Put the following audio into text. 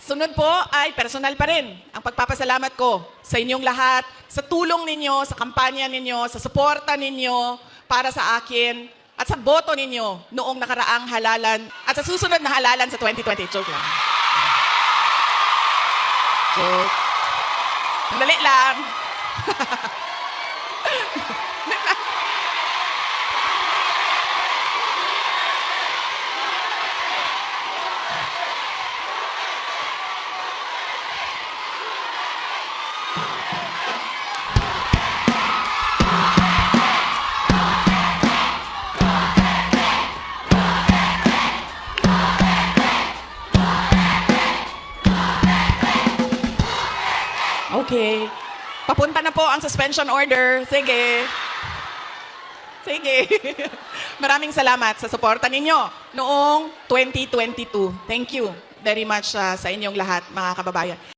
Sunod po ay personal pa rin ang pagpapasalamat ko sa inyong lahat, sa tulong ninyo, sa kampanya ninyo, sa suporta ninyo para sa akin at sa boto ninyo noong nakaraang halalan at sa susunod na halalan sa 2020. Joke lang. Joke. Sandali lang. Okay. Papunta na po ang suspension order. Sige. Sige. Maraming salamat sa suporta ninyo noong 2022. Thank you very much sa inyong lahat, mga kababayan.